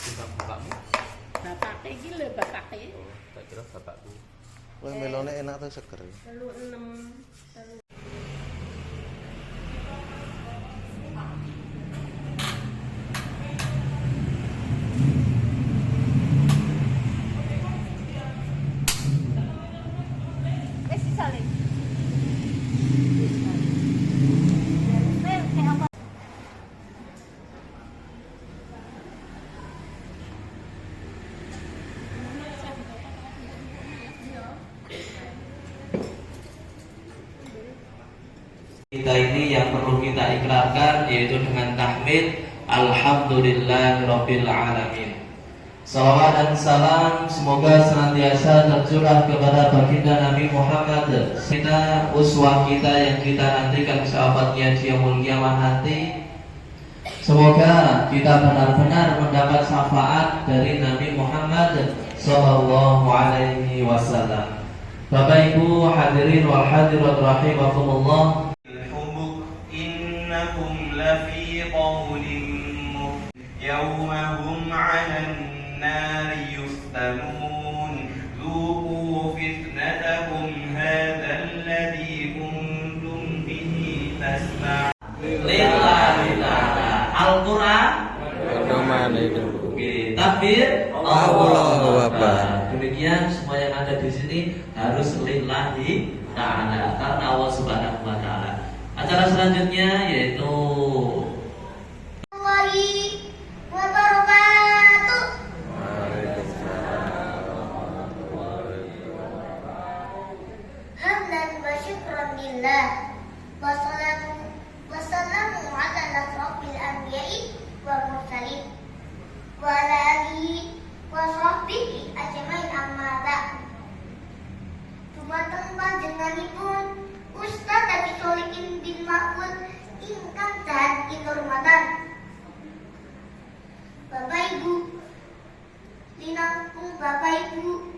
Tentang bapakmu? Bapaknya gila, bapaknya. Tak kira bapakku. Kowe melone enak tuh seger. 36. Kita ini yang perlu kita ikrarkan yaitu dengan tahmid Alhamdulillahirabbil alamin. Salawat dan salam semoga senantiasa tercurah kepada baginda Nabi Muhammad, kita uswah kita yang kita nantikan sahabatnya di yaumul qiyamah nanti. Semoga kita benar-benar mendapat syafaat dari Nabi Muhammad sallallahu alaihi wasallam. Bapak Ibu hadirin wal hadirat rahimakumullah. لفي قول يوم هم على النار يفتنون ذوقوا فتنتكم هذا الذي كنتم به تستعجلون. Lillahi ta'ala. Al-Quran Pedoman hidup. Takbir Allahu Akbar. Demikian semua yang ada di sini harus lillahi ta'ala karena Allah Subhanahu wa ta'ala. Acara selanjutnya yaitu hamdan wa syukran lillah wassalamu ala asrofil anbiya'i wa mursalin wa ala alihi wa sahbihi ajmain amma ba'd. Dumateng panjenenganipun Ustaz Abi Solikin bin Mahfud ingkang dahat kinurmatan Bapak Ibu, linangkung Bapak Ibu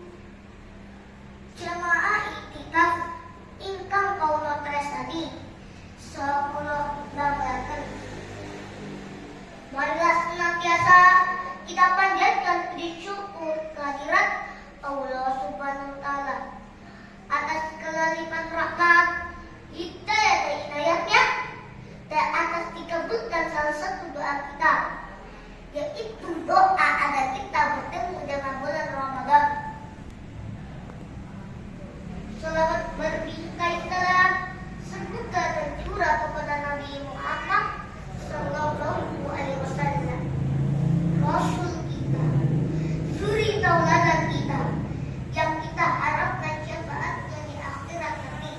jamaah iktikaf ingkang kaula tresnani saha kula lambahaken. Marilah senantiasa kita panjatkan puji syukur kehadirat Allah Subhanahu wa taala atas segala lipat rahmat, hidayah dan inayatnya, dan atas dikabulkan salah satu doa kita, yaitu doa agar kita bertemu dengan bulan Ramadan. Salawat berbingkai salam semoga tercurah kepada Nabi Muhammad sallallahu alaihi wasallam, Rasul kita, suri tauladan kita, yang kita harapkan syafaatnya di akhirat nanti.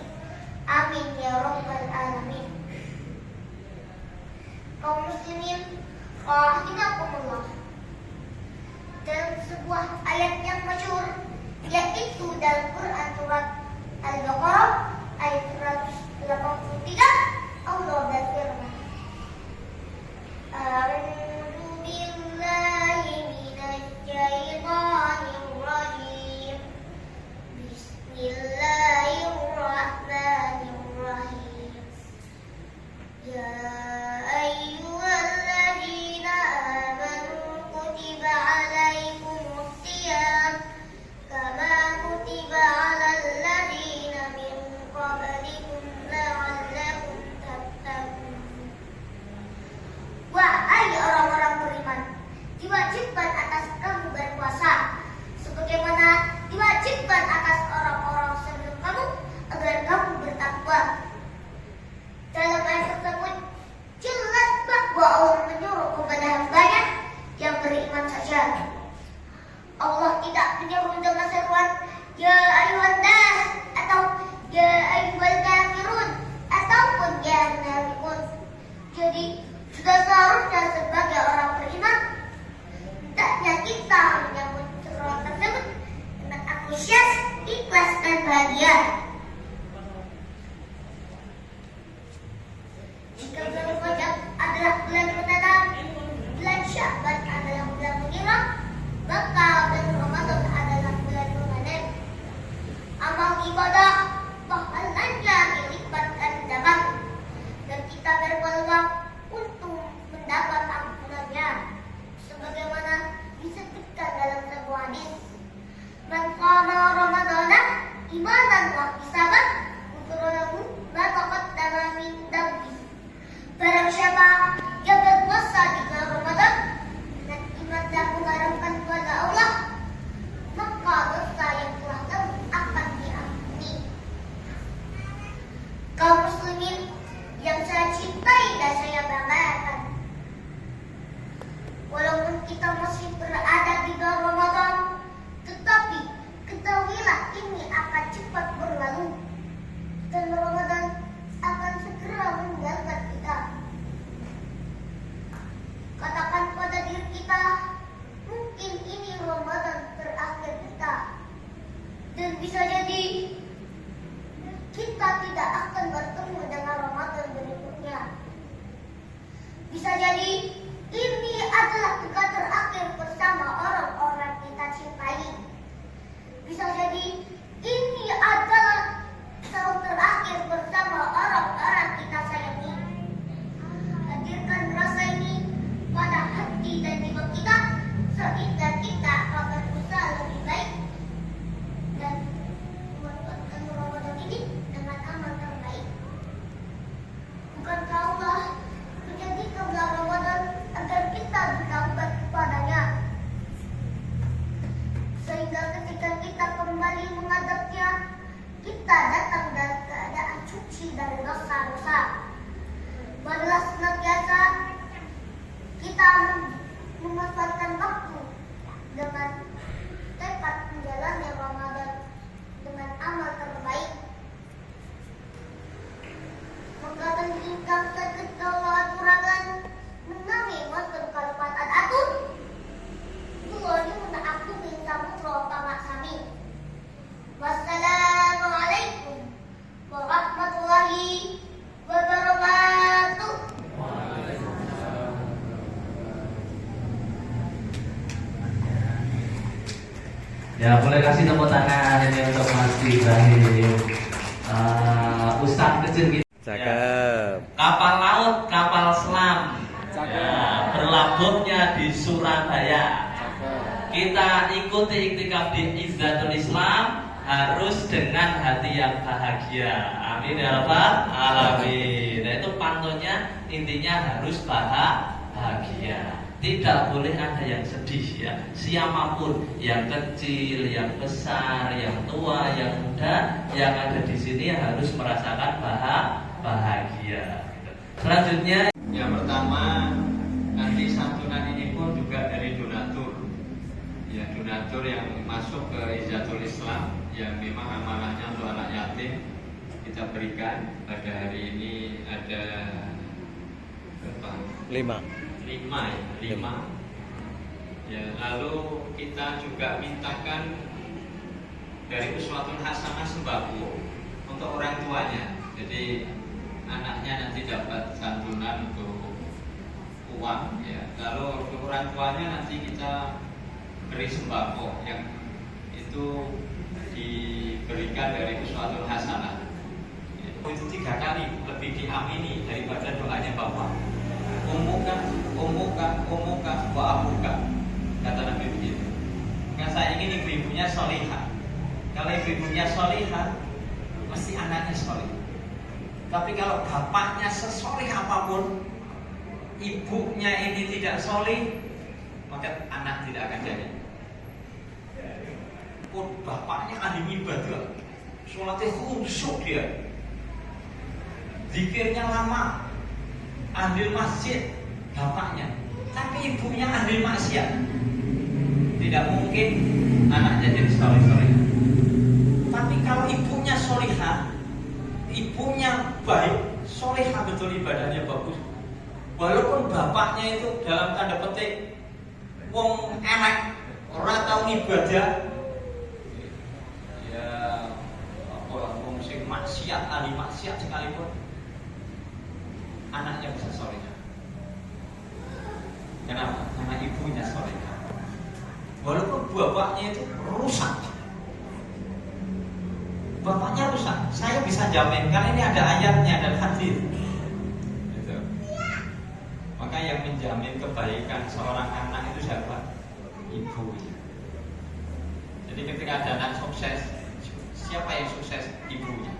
Amin ya rabbal alamin. Kaum muslimin rahimakumullah, dalam sebuah ayat yang masyhur yaitu dalam Quran surat Al-Baqarah ayat 183, Allah berfirman, A'udzu billahi minasy syaithanir rajim. Bismillahirrahmanirrahim. Ya ayyuhalladzina amanu kutiba alaikumus shiyam kama kutiba alal ladzina min qablikum la'allakum tattaqun. Wahai orang-orang beriman, diwajibkan atas kamu berpuasa sebagaimana diwajibkan atas orang-orang sebelum kamu agar kamu bertakwa. Dalam ayat tersebut jelas bahwa Allah menyuruh kepada hambanya yang beriman saja. Allah tidak menyuruh dengan seruan ya ayyuhan nas atau ya ayyuhal kafirun ataupun ya munafiqun. Jadi sudah seharusnya sebagai orang beriman hendaknya kita menyambut seruan tersebut dengan antusias, ikhlas dan bahagia. Jika bulan Rajab adalah bulan menanam, bulan Sya'ban adalah bulan menyiram, maka bulan Ramadan adalah bulan memanen. Amal ibadah pahala telah disabar, ghufranahu ma taqaddama min dhanbi. Barang siapa yang berpuasa di bulan Ramadan dan iman dan mengharapkan kepada Allah, maka dosa yang telah lalu akan diampuni. Kaum muslimin yang saya cintai dan saya banggakan, walaupun kita masih berada di bulan Ramadan, tetapi ketahuilah ini akan cepat berlalu dan Ramadan akan segera meninggalkan kita. Katakan pada diri kita, mungkin ini Ramadan terakhir kita, dan bisa jadi kita tidak akan bertemu dengan Ramadan berikutnya. Bisa jadi ini adalah dekat terakhir bersama orang-orang kita cintai. Bisa jadi ini adalah tahun terakhir bersama orang-orang kita sayangi. Hadirkan rasa ini pada hati dan jiwa kita sehingga kita akan berusaha lebih baik dan memanfaatkan Ramadan ini dengan amal terbaik. Bukankah Allah menjadikan bulan Ramadan agar kita bertaubat kepadanya, sehingga ketika kita kembali menghadapnya, kita datang dalam keadaan suci dari dosa-dosa. Marilah senantiasa kita memanfaatkan waktu dengan tepat menjalani Ramadan dengan amal terbaik. Mengatakan ingkang saged kula aturaken menawi wonten kalepatan atur, kula nyuwun agung samutra pamaksami. Wassalamualaikum warahmatullahi wabarakatuh. Ya, boleh kasih tepuk tangan ini untuk Mas Ibrahim. Ustadz kecil gitu. Cakep. Kapal laut, kapal selam. Ya, berlabuhnya di Surabaya. Kita ikuti iktikaf di Izzatul Islam harus dengan hati yang bahagia. Amin ya rabbal alamin. Nah, itu pantunnya intinya harus bahagia. Tidak boleh ada yang sedih ya. Siapapun, yang kecil, yang besar, yang tua, yang muda, yang ada di sini harus merasakan bahagia. Selanjutnya, Yang pertama, nanti santunan ini pun juga dari donatur. Ya, donatur yang masuk ke Izzatul Islam yang memang amanahnya untuk anak yatim kita berikan. Pada hari ini ada berapa? 5. Ya, lalu kita juga mintakan dari uswatun hasanah sembako untuk orang tuanya. Jadi anaknya nanti dapat santunan untuk uang ya. Lalu untuk orang tuanya nanti kita beri sembako yang itu diberikan dari uswatun hasanah. Itu 3 kali lebih diamini daripada doanya bapak. Umuka, wa abuka, kata Nabi begitu. Kan saya ingin ibu-ibunya solihah. Kalau ibu-ibunya solihah, mesti anaknya solih. Tapi kalau bapaknya sesolih apapun, ibunya ini tidak solih, maka anak tidak akan jadi. Bapaknya ahli ibadah, sholatnya khusyuk dia, zikirnya lama, ahli masjid bapaknya, tapi ibunya ahli maksiat, tidak mungkin anaknya jadi soleh-soleh. Tapi kalau ibunya solihah, ibunya baik, solihah betul, ibadahnya bagus, walaupun bapaknya itu dalam tanda petik wong elek, orang tahu ibadah, ya apa wong sing maksiat, ahli maksiat sekalipun, anaknya bisa solihah. Kenapa? Karena ibunya solihah. Walaupun bapaknya itu rusak, bapaknya rusak, saya bisa jamin karena ini ada ayatnya dan hadis. Gitu. Maka yang menjamin kebaikan seorang anak itu siapa? Ibunya. Jadi ketika ada anak sukses, siapa yang sukses? Ibunya.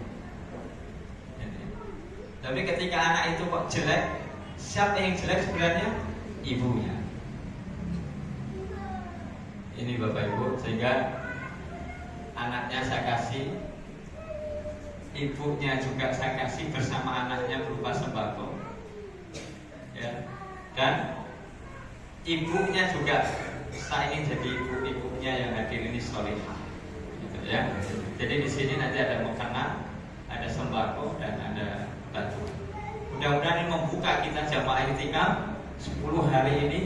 Tapi ketika anak itu kok jelek, siapa yang jelek sebenarnya? Ibunya. Ini Bapak Ibu, sehingga anaknya saya kasih, ibunya juga saya kasih bersama anaknya berupa sembako, ya. Dan ibunya juga saya ingin jadi ibu-ibunya yang hadir ini solihah, gitu ya. Jadi di sini nanti ada makanan, ada sembako dan ada batu. Mudah-mudahan ini membuka kita jamaah iktikaf 10 hari ini,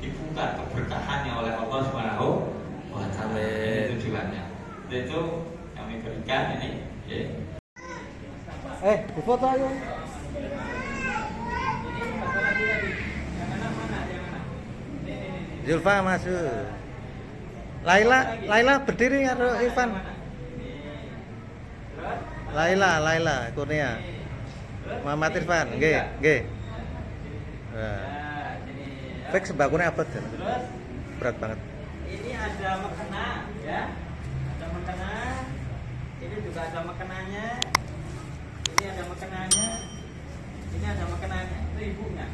dibuka keberkahannya oleh Allah Subhanahu wa Ta'ala. Ini tujuannya. Itu kami berikan ini, ya. Foto aja. Zulfa masuk. Laila berdiri karo Ivan. Laila Kurnia. Muhammad Irfan, nggih. Nah. Fix sembakone abot ya. Berat banget. Ini ada makanan, ya. Ada makanan. Ini juga ada makanannya. Ini ada makanannya. Ini ada makanannya. Itu ibunya.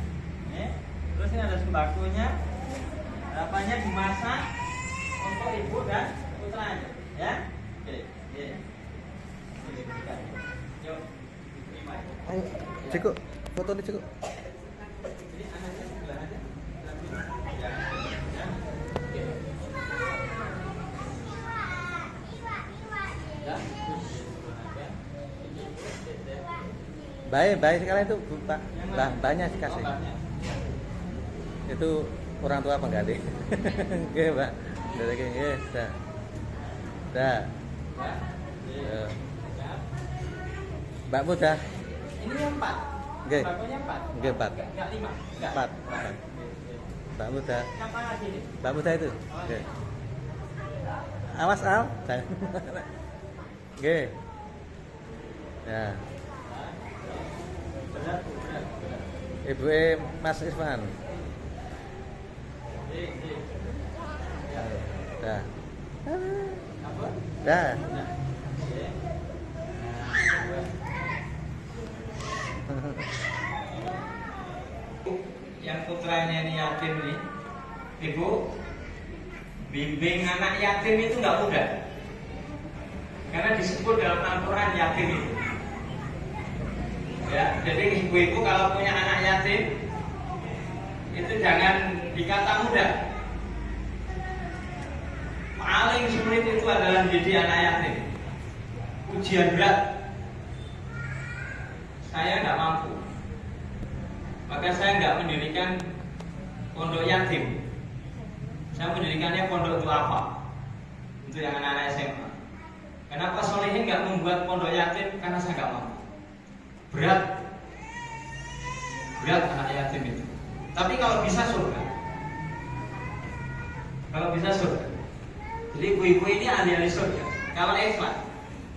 Ya. Terus ini ada sembakonya. Harapannya dimasak untuk ibu dan putranya, ya. Oke. Yuk. Terima. Ayo, Ciko. Foto nih, Ciko. Ini anaknya sebelah aja. Baik sekalian itu banyak kasih. Itu orang tua apa enggak, Dik? Nggih, Pak. Nggih, dah. Mbak Muda. Ini yang 4. Nggih. Sembakonya 4. Nggih, 4. Enggak 5. 4. Mbak Muda. Yang mana sini? Mbak Muda itu. Nggih. Awas, Al. Nggih. Ya. Berat. Ibu Mas Irfan. Dah. Apa? Dah. Yang putranya ini yatim nih, Ibu, bimbing anak yatim itu nggak mudah, karena disebut dalam Al-Quran yatim itu. Ya, jadi ibu-ibu kalau punya anak yatim itu jangan dikata mudah. Paling sulit itu adalah mendidik anak yatim. Ujian berat. Saya nggak mampu, maka saya nggak mendirikan pondok yatim. Saya mendirikannya pondok duafa untuk yang anak-anak SMA. Kenapa Solihin nggak membuat pondok yatim? Karena saya nggak mampu. Berat anak yatim itu. Tapi kalau bisa surga. Jadi ibu-ibu ini ahli-ahli surga. Kalau ikhlas,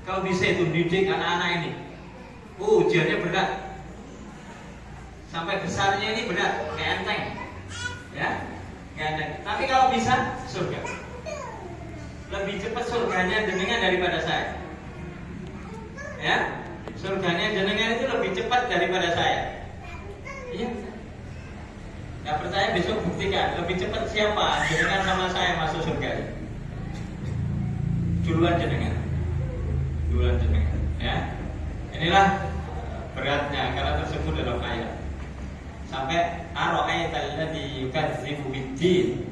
kalau bisa itu didik anak-anak ini, ujiannya berat. Sampai besarnya ini berat, kayak enteng. Ya, kayak enteng. Tapi kalau bisa surga. Lebih cepat surganya jenengan daripada saya. Ya, surganya jenengan itu lebih cepat daripada saya. Iya. Nggak percaya besok buktikan. Lebih cepat siapa? Jenengan sama saya masuk surga. Duluan jenengan. Ya. Inilah beratnya karena tersebut dalam ayat. Sampai ara'aital ladzi yukadzibu biddin.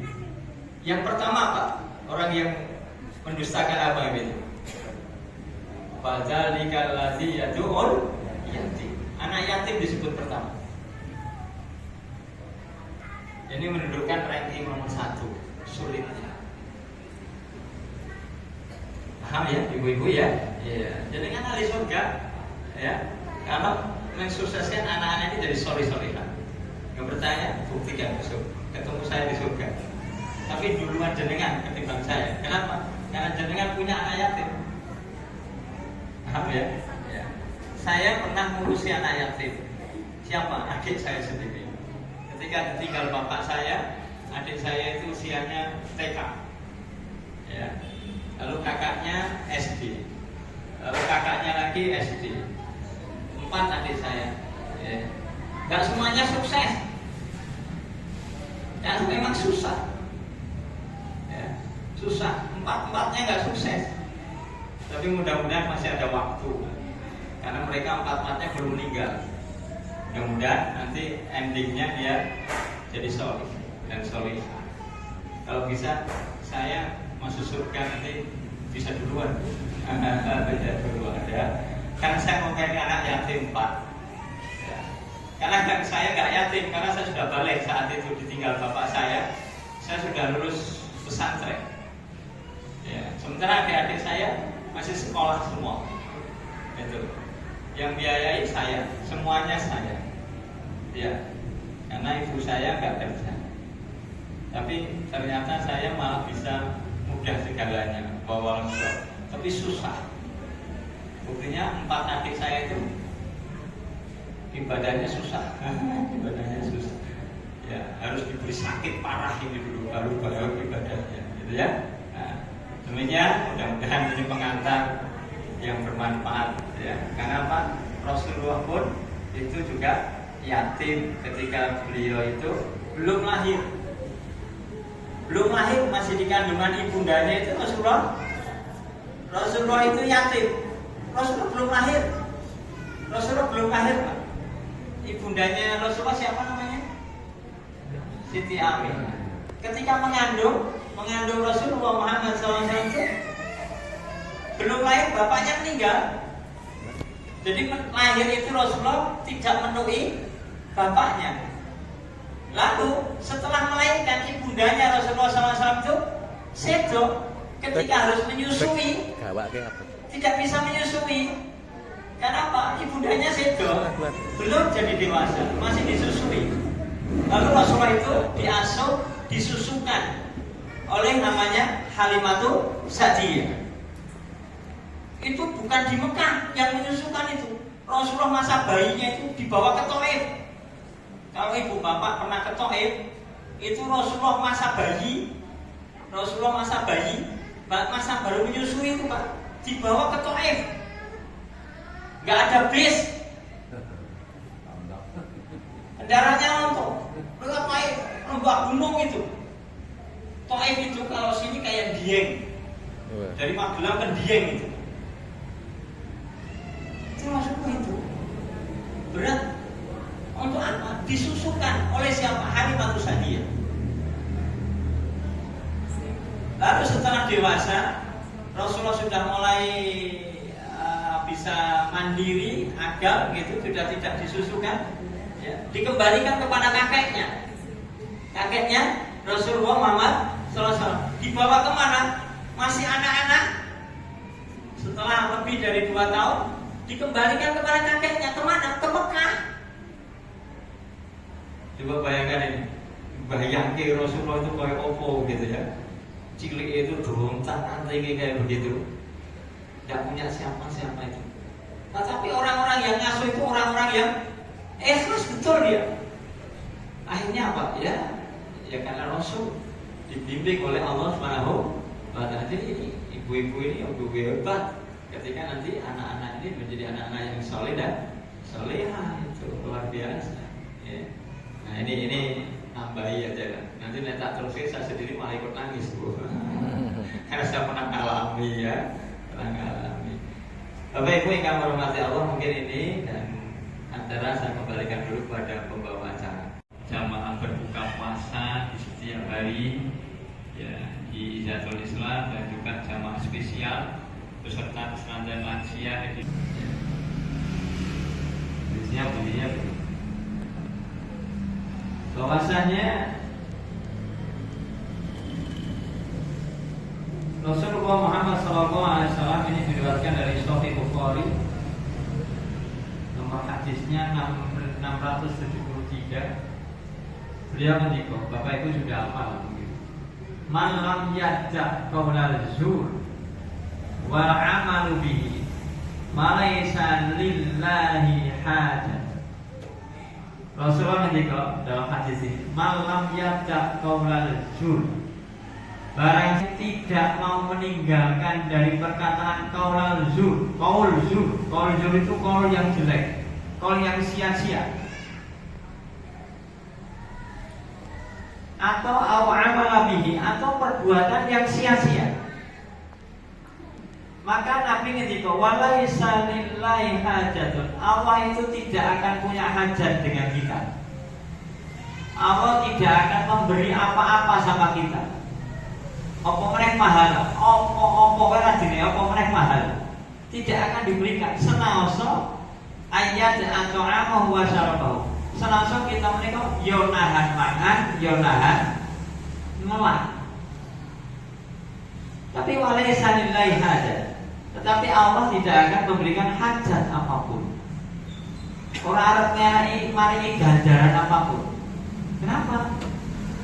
Yang pertama Pak, orang yang mendustakan agama itu. Fadzalikal ladzi yad'ul yatim. Anak yatim disebut pertama. Ini menunjukkan ranking nomor 1 sulitnya. Paham ya, ibu-ibu ya? Iya. Jadi kan ahli surga, ya. Kalau mensukseskan anak-anak ini jadi solih-solihah. Nggak percaya, buktikan besok. Ketemu saya di surga. Tapi duluan jenengan ketimbang saya. Kenapa? Karena jenengan punya anak yatim. Paham ya? Ya. Saya pernah ngurusi anak yatim. Siapa? Adik saya sendiri. Ketika ditinggal bapak saya, adik saya itu usianya TK. Ya. Lalu kakaknya SD. lalu kakaknya lagi SD, 4 adik saya. Ya. Gak semuanya sukses, dan memang susah. Ya. Susah, 4-4-nya gak sukses. Tapi mudah-mudahan masih ada waktu, karena mereka 4-4-nya belum meninggal. Mudah-mudahan nanti endingnya dia jadi solih dan solihah. Kalau bisa saya masuk surga nanti bisa duluan. Bisa duluan ya. Karena saya mau kayak anak yatim 4 ya. Karena saya nggak yatim, karena saya sudah balik saat itu ditinggal bapak saya sudah lulus pesantren ya. Sementara adik-adik saya masih sekolah semua itu. Yang biayai saya, semuanya saya ya. Karena ibu saya nggak kerja, tapi ternyata saya malah bisa mudah segalanya, bawa langsung. Tapi susah. Buktinya 4 adik saya itu ibadahnya susah, ibadahnya susah. Ya, harus diberi sakit parah ini dulu baru ibadahnya, gitu ya. Nah, demikian, mudah-mudahan ini pengantar yang bermanfaat, ya. Karena apa? Rasulullah pun itu juga yatim ketika beliau itu belum lahir. Belum lahir, masih di kandungan ibundanya itu Rasulullah itu yatim. Rasulullah belum lahir. Pak. Ibundanya Rasulullah siapa namanya? Siti Aminah. Ketika mengandung Rasulullah Muhammad SAW itu belum lahir, bapaknya meninggal. Jadi lahir itu Rasulullah tidak menemui bapaknya. Lalu setelah melahirkan ibundanya Rasulullah SAW itu sedo, ketika harus menyusui tidak bisa menyusui. Kenapa? Ibundanya sedo, belum jadi dewasa, masih disusui. Lalu Rasulullah itu diasuh, disusukan oleh namanya Halimatul Sa'diyah. Itu bukan di Mekah yang menyusukan itu. Rasulullah masa bayinya itu dibawa ke Thaif. Kalau ibu bapak pernah ke Thaif, itu Rasulullah masa bayi, masa baru menyusui itu Pak, dibawa ke Thaif. Gak ada bis, kendaraannya lontok, lewat Thaif, lembah gunung itu. Thaif itu kalau sini kayak Dieng, dari Magelang ke Dieng itu. Itu Rasulullah itu berat. Untuk apa? Disusukan oleh siapa? Halimatul Sa'diyah. Lalu setelah dewasa, Rasulullah sudah mulai bisa mandiri, agak gitu, sudah tidak disusukan, ya, dikembalikan kepada kakeknya. Kakeknya Rasulullah Muhammad SAW dibawa kemana? Masih anak-anak. Setelah lebih dari 2 tahun, dikembalikan kepada kakeknya. Kemana? Ke Mekah. Coba bayangkan ini, bayangkan Rasulullah itu kayak opo gitu ya. Cilik itu doncat antingi kayak begitu, tidak punya siapa-siapa itu. Nah, tapi orang-orang yang ngasuh itu orang-orang yang ikhlas betul dia. Akhirnya apa? Ya karena Rasul dibimbing oleh Allah Subhanahu wa Ta'ala. Jadi ibu-ibu ini hebat ketika nanti anak-anak ini menjadi anak-anak yang soleh dan solehah, itu luar biasa. Ya. Nah ini nambahi aja kan. Nanti tak terusir saya sendiri malah ikut nangis Bu. Karena saya pernah ngalami ya, Bapak Ibu yang kami hormati Allah, mungkin ini dan antara saya kembalikan dulu pada pembawa acara. Jamaah berbuka puasa di setiap hari ya di Izatul Islam dan juga jamaah spesial beserta pesantren lansia di siap bunyinya bahwasanya Rasulullah Muhammad SAW ini diriwayatkan dari Sahih Bukhari, nomor hadisnya 673. Beliau mendikau, Bapak Ibu sudah hafal mungkin. Man lam yadda qaulal zur wal amalu bihi ma laysa lillahi hajat. Rasulullah mendikau dalam hadis ini, man lam yadda qaulal zur, Barang tidak mau meninggalkan dari perkataan qaul zur. Qaul zur itu qaul yang jelek, qaul yang sia-sia. Atau amala bihi, atau perbuatan yang sia-sia. Maka Nabi ngendika walaisa lillahi hajatun. Allah itu tidak akan punya hajat dengan kita. Allah tidak akan memberi apa-apa sama kita. Apa meneh mahal, apa radine, apa meneh mahal, tidak akan diberikan. Senaoso ayat atau amahu wa syarabahu. Senaoso kita menika yo nahan mangan, yo nahan ngelak. Tapi walaysa lillahi hajat. Tetapi Allah tidak akan memberikan hajat apapun. Orang Arabnya mari ganjaran apapun. Kenapa?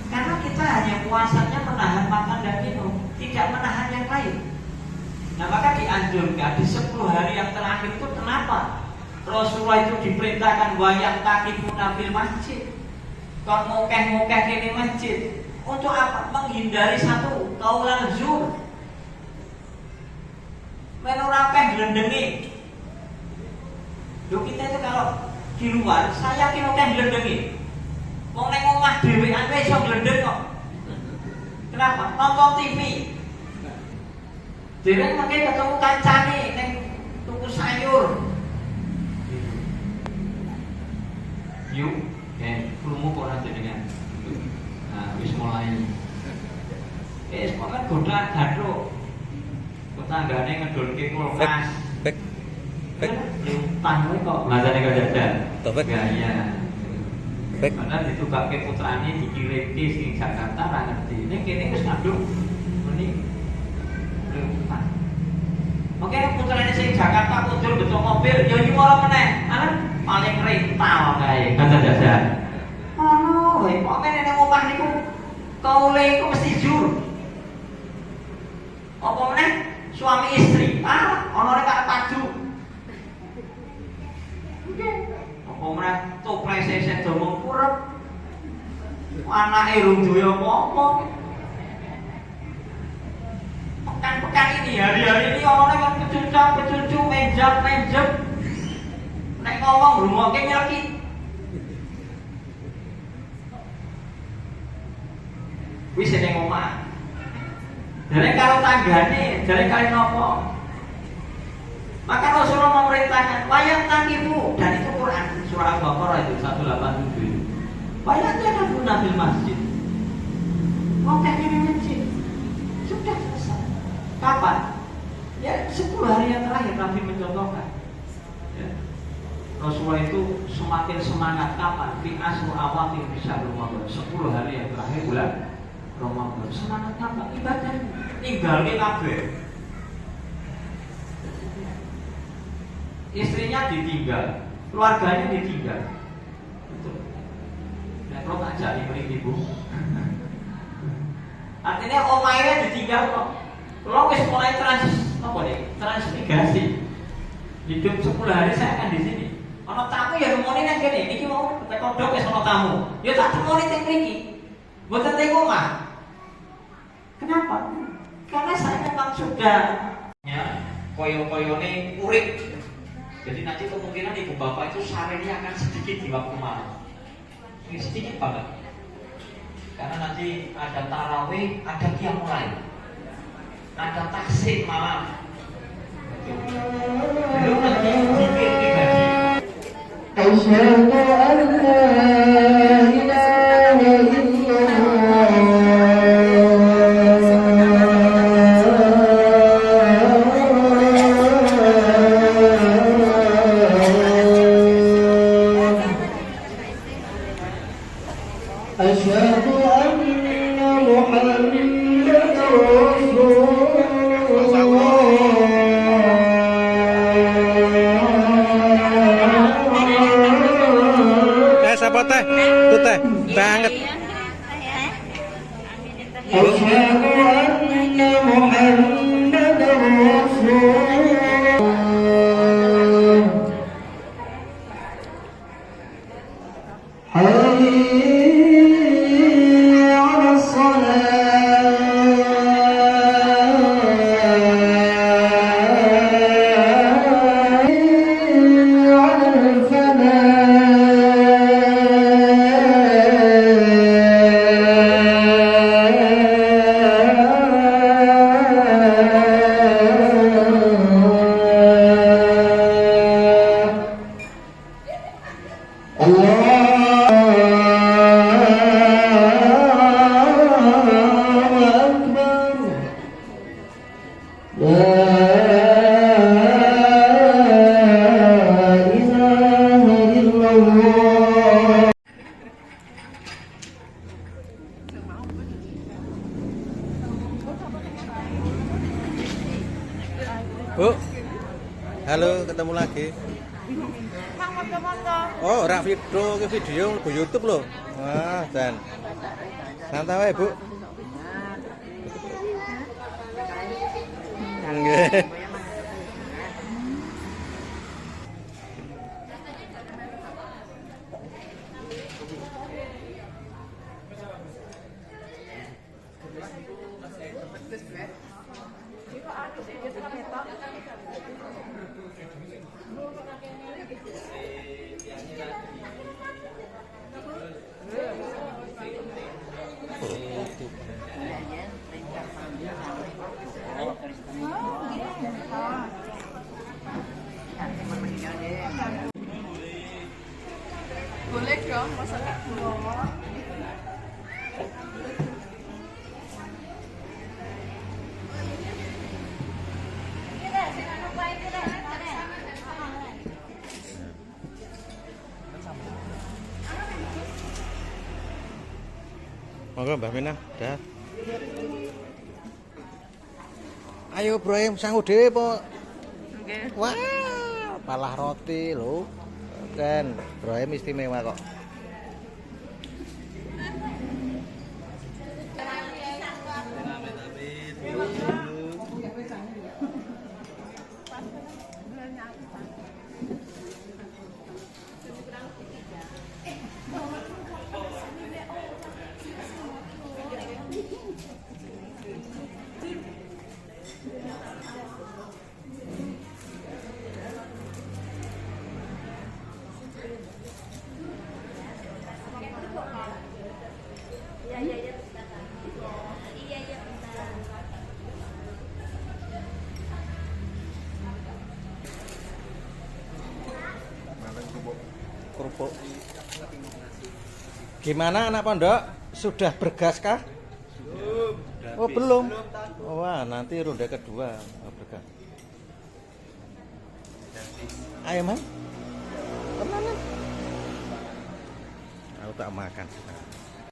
Karena kita hanya puasanya menahan makan dan minum, tidak menahan yang lain. Nah maka dianjurkan di 10 hari yang terakhir itu kenapa Rasulullah itu diperintahkan wayang kaki munafil masjid, kon mukeh ini masjid. Untuk apa? Menghindari satu qaulan zur. Men ora peh glendengi. Loh kita itu kalau di luar, saya yakin oke glendengi. Wong ning omah dhewean wis iso glendeng kok. Kenapa? Nonton TV. Dereng mangke ketemu kancane ning tuku sayur. Yuk, krungu kok ora jenengan. Nah, wis mulai. Semoga godha gaduk. Tetanggane ngedolke kulkas. Bek. Tangwe kok ngajane kok jajan. Topik. Ya iya. Bek. Karena ditukake putrane dikirimke sing Jakarta ra ngerti. Ning kene wis ngaduk meni. Oke, putrane sing Jakarta kudur betul mobil, yo nyuwara meneh. Paling rental kae kata jajan. Oh, kok kene ning omah niku kaule iku mesti jur. Apa meneh suami istri, ana rek padu. Apa meneh toplese sedo mempurep. Anake rung duwe apa-apa. Pekan-pekan ini, hari-hari ini orang yang kecucu, menjap. Nek ngomong ngrungokke nyelkit. Wis ning omah. Dari karo tanggane, dari kali nopo. Maka Rasulullah memerintahkan wayang takibu, dan itu Quran surah Al-Baqarah itu 187. Wayang takibu nabil masjid. Mau kayaknya masjid. Sudah selesai. Kapan? Ya 10 hari yang terakhir Nabi mencontohkan. Ya. Rasulullah itu semakin semangat kapan? Fi asru awakhir bisa Ramadan. 10 hari yang terakhir bulan Ramadan. Semangat kapan? Ibadah. Ninggalke kabeh. Istrinya ditinggal, keluarganya ditinggal. Betul. Nah, kalau tak jadi mriki Bu. Artinya omahe ditinggal kok. Kalau wis mulai transmigrasi. Hidup 10 hari saya akan di sini. Ana tamu ya rumone nang kene. Niki mau kodhok wis ana tamu. Ya tak temoni teng mriki. Mboten teng omah. Kenapa? Karena saya memang sudah ya koyo-koyone urip. Jadi nanti kemungkinan ibu bapak itu sarenya akan sedikit di waktu malam. Ini sedikit banget. Karena nanti ada tarawih, ada qiyamul lail, ada taksir malam. Belum nanti zikir pribadi. Asyhadu an la ilaha Apa teh? Tuh teh, banget. Asyhadu anna Muhammadar Rasulullah. Hayya 'alas salat. على الفلاح الله أكبر لا إله إلا الله. Bu, halo, ketemu lagi. Oh, rak video ke YouTube loh. Wah, dan santai wae, Bu. Nggih. Boleh dong, masak Monggo Mbah Minah, dah. Ayo Bro, sanggup dhewe po. Nggih. Wah, palah roti lho. Kan Bro istimewa kok. Kerupuk. Gimana anak pondok? Sudah bergas kah? Oh belum. Wah nanti ronde kedua bergas. Ayo man. Teman. Aku tak makan sekarang.